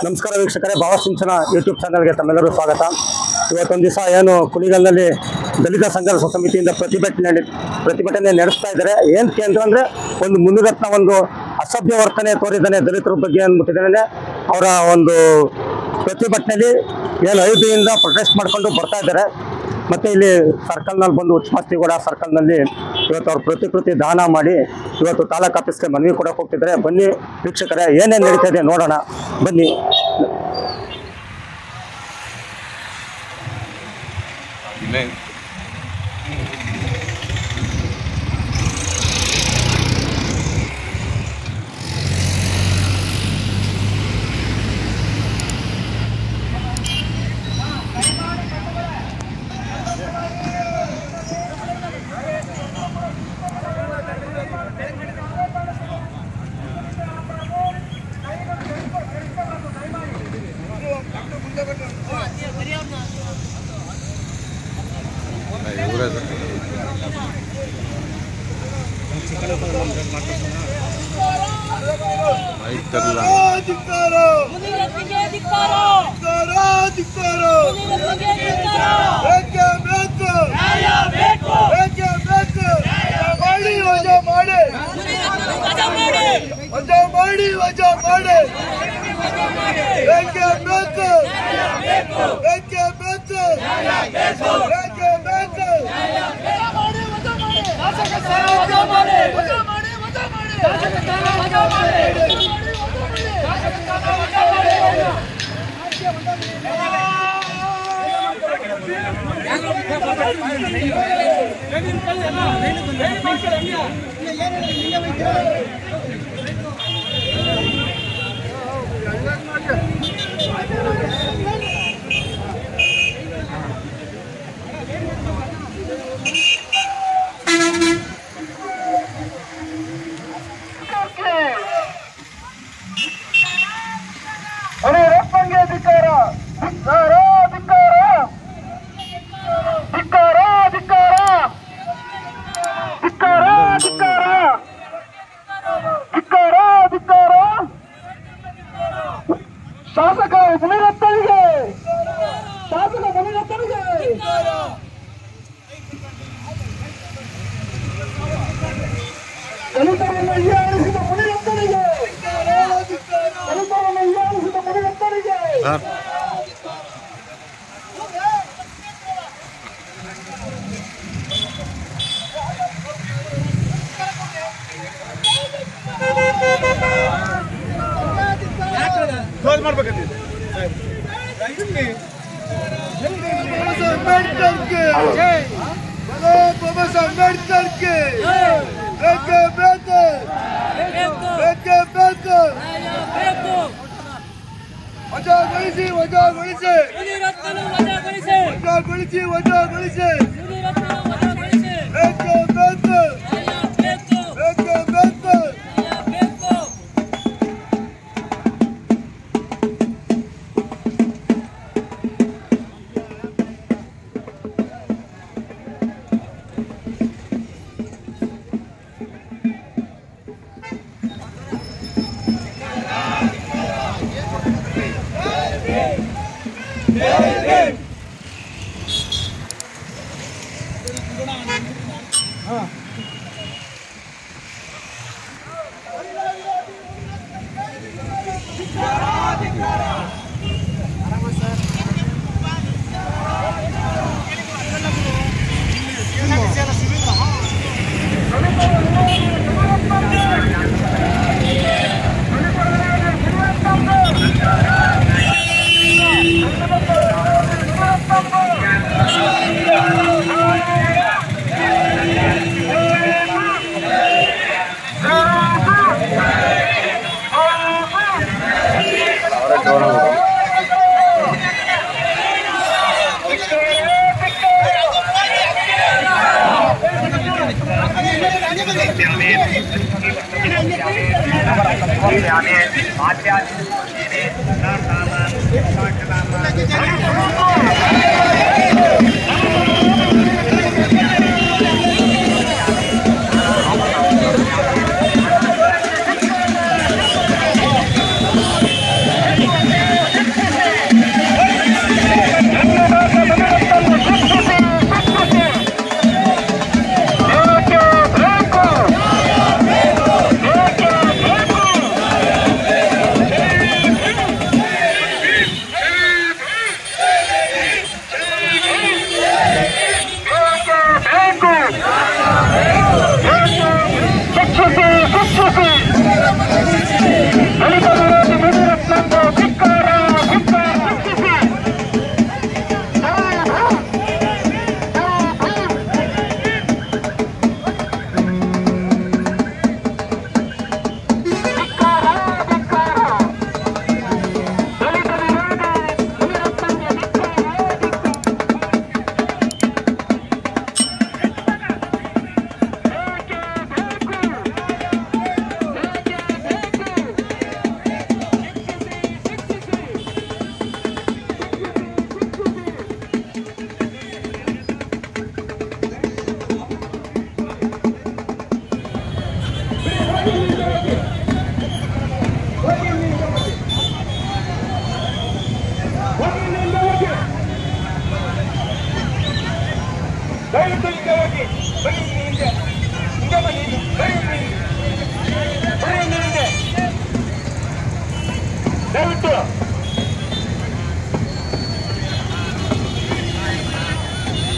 ನಮಸ್ಕಾರ ವೀಕ್ಷಕರೇ, ಭಾವಸಿಂಚನ ಯೂಟ್ಯೂಬ್ ಚಾನಲ್ಗೆ ತಮ್ಮೆಲ್ಲರೂ ಸ್ವಾಗತ. ಇವತ್ತೊಂದು ದಿವಸ ಏನು ಕುಣಿಗಲ್ನಲ್ಲಿ ದಲಿತ ಸಂಘರ್ಷ ಸಮಿತಿಯಿಂದ ಪ್ರತಿಭಟನೆ ನಡೆಸ್ತಾ ಇದ್ದಾರೆ. ಏನಕ್ಕೆ ಅಂತಂದರೆ, ಒಂದು ಮುನಿರತ್ನ ಒಂದು ಅಸಭ್ಯ ವರ್ತನೆ ತೋರಿದ್ದಾನೆ ದಲಿತರ ಬಗ್ಗೆ ಅಂದ್ಬಿಟ್ಟಿದ್ದಾನೆ. ಅವರ ಒಂದು ಪ್ರತಿಭಟನೆಯಲ್ಲಿ ಏನು ಅಯೋಧ್ಯೆಯಿಂದ ಪ್ರೊಟೆಸ್ಟ್ ಮಾಡಿಕೊಂಡು ಬರ್ತಾ ಇದ್ದಾರೆ. ಮತ್ತು ಇಲ್ಲಿ ಸರ್ಕಲ್ನಲ್ಲಿ ಬಂದು ಉಚ್ಚಮಾಸ್ತಿಗೌಡ ಸರ್ಕಲ್ನಲ್ಲಿ ಇವತ್ತು ಅವ್ರ ಪ್ರತಿಕೃತಿ ದಾನ ಮಾಡಿ ಇವತ್ತು ತಾಲೂಕು ಆಫೀಸ್ಗೆ ಮನವಿ ಕೊಡೋಕೆ ಹೋಗ್ತಿದ್ದಾರೆ. ಬನ್ನಿ ವೀಕ್ಷಕರೇ, ಏನೇನು ನಡೀತಾ ಇದೆ ನೋಡೋಣ ಬನ್ನಿ.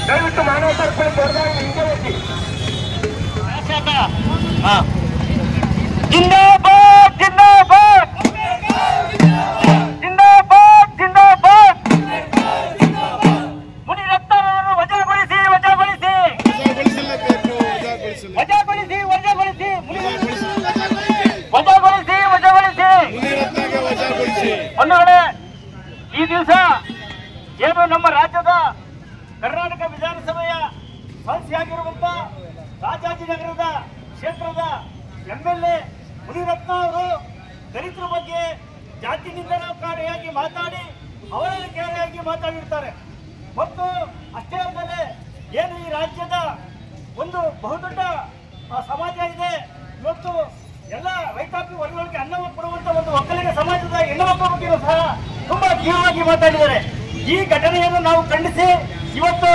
ದಯವಿಟ್ಟು ಮಾನವ ಸರ್ಪಣೆ ದೊಡ್ಡದಾಗಿ ಹಿಂದೆ ಹೋಗಿ. ಜಿಂದಾಬಾದ್ ಜಿಂದಾಬಾದ್ ಜಿಂದಾಬಾದ್ ಜಿಂದಾಬಾದ್. ಮುನಿರತ್ನರನ್ನು ವಜಾಗೊಳಿಸಿ ವಜಾಗೊಳಿಸಿ ವಜಾಗೊಳಿಸಿ ವಜಾಗೊಳಿಸಿ ವಜಾಗೊಳಿಸಿ ವಜಾಗೊಳಿಸಿ. ಬಂಧುಗಳೇ, ಈ ದಿವಸ ಏನು ನಮ್ಮ ರಾಜ್ಯದ ಕರ್ನಾಟಕ ವಿಧಾನಸಭೆಯ ಸದಸ್ಯರಾಗಿರುವಂತ ರಾಜಾಜಿನಗರದ ಕ್ಷೇತ್ರದ MLA ಮುನಿರತ್ನ ಅವರು ದಲಿತರ ಬಗ್ಗೆ ಜಾತಿ ನಿಂದನಕಾರಿಯಾಗಿ ಮಾತಾಡಿ ಅವಹೇಳನಕಾರಿಯಾಗಿ ಮಾತಾಡಿರ್ತಾರೆ. ಮತ್ತು ಅಷ್ಟೇ ಅಲ್ಲದೆ ಏನು ಈ ರಾಜ್ಯದ ಒಂದು ಬಹುದೊಡ್ಡ ಸಮಾಜ ಇದೆ, ಇವತ್ತು ಎಲ್ಲ ರೈತಾಪಿ ವರ್ಗಗಳಿಗೆ ಅನ್ನ ಕೊಡುವಂತ ಒಂದು ಒಕ್ಕಲಿಗ ಸಮಾಜದ ಹೆಣ್ಣುಮಕ್ಕಳ ಬಗ್ಗೆಯೂ ಸಹ ತುಂಬಾ ತೀವ್ರವಾಗಿ ಮಾತಾಡಿದ್ದಾರೆ. ಈ ಘಟನೆಯನ್ನು ನಾವು ಖಂಡಿಸಿ ಇವತ್ತು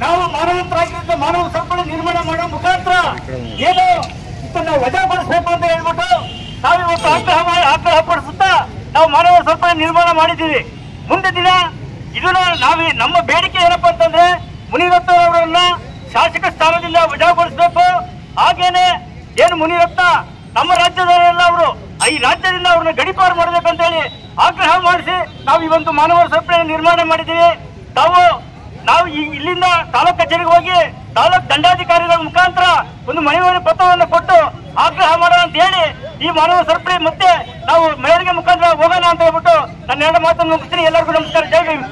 ನಾವು ಮಾನವಂತರಾಗಿದ್ದ ಮಾನವ ಸಂಪತ್ತು ನಿರ್ಮಾಣ ಮಾಡೋ ಮುಖಾಂತರ ಏನು ಇದನ್ನ ವಜಾಗೊಳಿಸಬೇಕು ಅಂತ ಹೇಳ್ಬಿಟ್ಟು ನಾವು ಇವತ್ತು ಆಗ್ರಹ ಪಡಿಸುತ್ತಾ ನಾವು ಮಾನವ ಸಂಪತ್ತು ನಿರ್ಮಾಣ ಮಾಡಿದ್ದೀವಿ. ಮುಂದೆ ದಿನ ಇದನ್ನ ನಮ್ಮ ಬೇಡಿಕೆ ಏನಪ್ಪಾ ಅಂತಂದ್ರೆ ಮುನಿರತ್ನ ಅವರನ್ನ ಶಾಸಕ ಸ್ಥಾನದಿಂದ ವಜಾಗೊಳಿಸಬೇಕು. ಹಾಗೇನೆ ಏನು ಮುನಿರತ್ನ ನಮ್ಮ ರಾಜ್ಯದಲ್ಲ, ಅವರು ಈ ರಾಜ್ಯದಿಂದ ಅವ್ರನ್ನ ಗಡಿಪಾರು ಮಾಡಬೇಕಂತ ಹೇಳಿ ಆಗ್ರಹ ಮಾಡಿಸಿ ನಾವು ಈ ಒಂದು ಮಾನವ ಸಂಪತ್ತು ನಿರ್ಮಾಣ ಮಾಡಿದ್ದೀವಿ. ನಾವು ಇಲ್ಲಿಂದ ತಾಲೂಕು ಕಚೇರಿಗೆ ಹೋಗಿ ತಾಲೂಕು ದಂಡಾಧಿಕಾರಿಗಳ ಮುಖಾಂತರ ಒಂದು ಮನವಿ ಪತ್ರವನ್ನು ಕೊಟ್ಟು ಆಗ್ರಹ ಮಾಡೋಣ ಅಂತ ಹೇಳಿ ಈ ಮಾನವ ಸರಪಳಿ ಮತ್ತೆ ನಾವು ಮೆರವಣಿಗೆ ಮುಖಾಂತರ ಹೋಗೋಣ ಅಂತ ಹೇಳ್ಬಿಟ್ಟು ನನ್ನ ಎರಡು ಮಾತನ್ನು ಮುಗಿಸ್ತೀನಿ. ಎಲ್ಲರಿಗೂ ನಮಸ್ಕಾರ. ಜೈ ಭೀಮ್.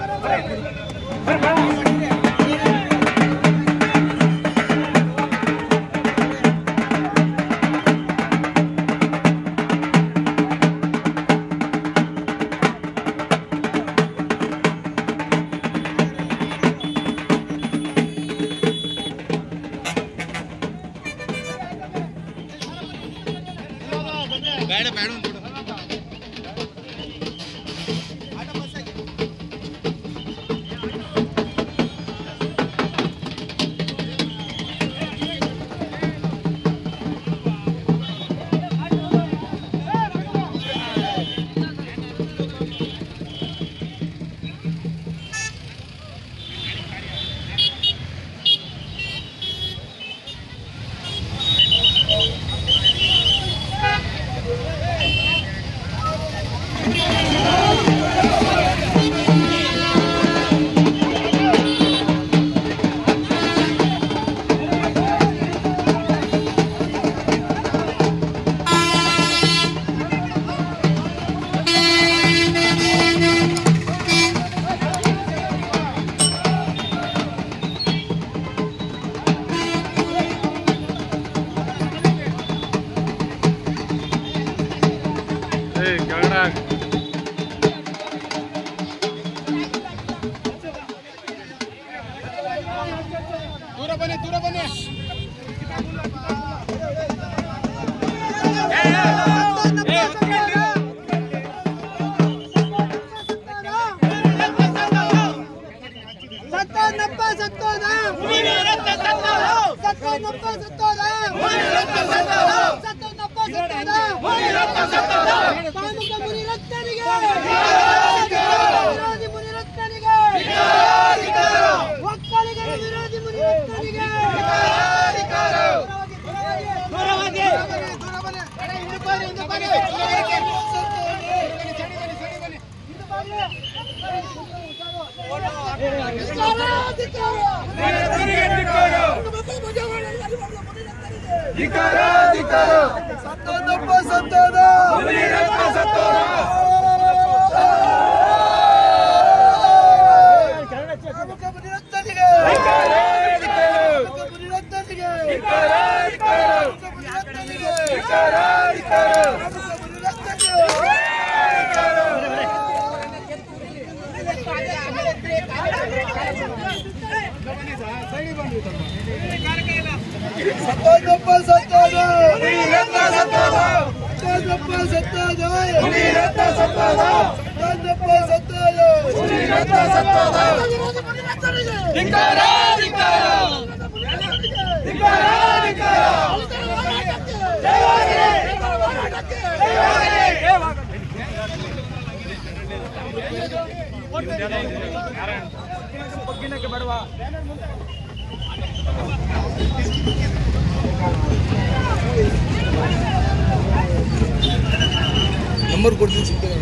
ನಂಬರ್ ಕೊಡ್ತೀನಿ ಸಿಗ್ತದೆ.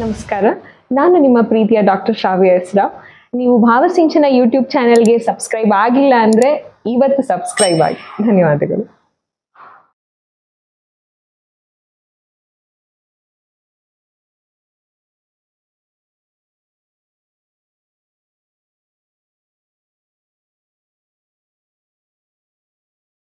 ನಮಸ್ಕಾರ, ನಾನು ನಿಮ್ಮ ಪ್ರೀತಿಯ ಡಾಕ್ಟರ್ ಶ್ರಾವ್ಯ ಎಸ್ ರಾವ್. ನೀವು ಭಾವಸಿಂಚನ ಯೂಟ್ಯೂಬ್ ಚಾನೆಲ್ಗೆ ಸಬ್ಸ್ಕ್ರೈಬ್ ಆಗಿಲ್ಲ ಅಂದರೆ ಇವತ್ತು ಸಬ್ಸ್ಕ್ರೈಬ್ ಆಗಿ. ಧನ್ಯವಾದಗಳು.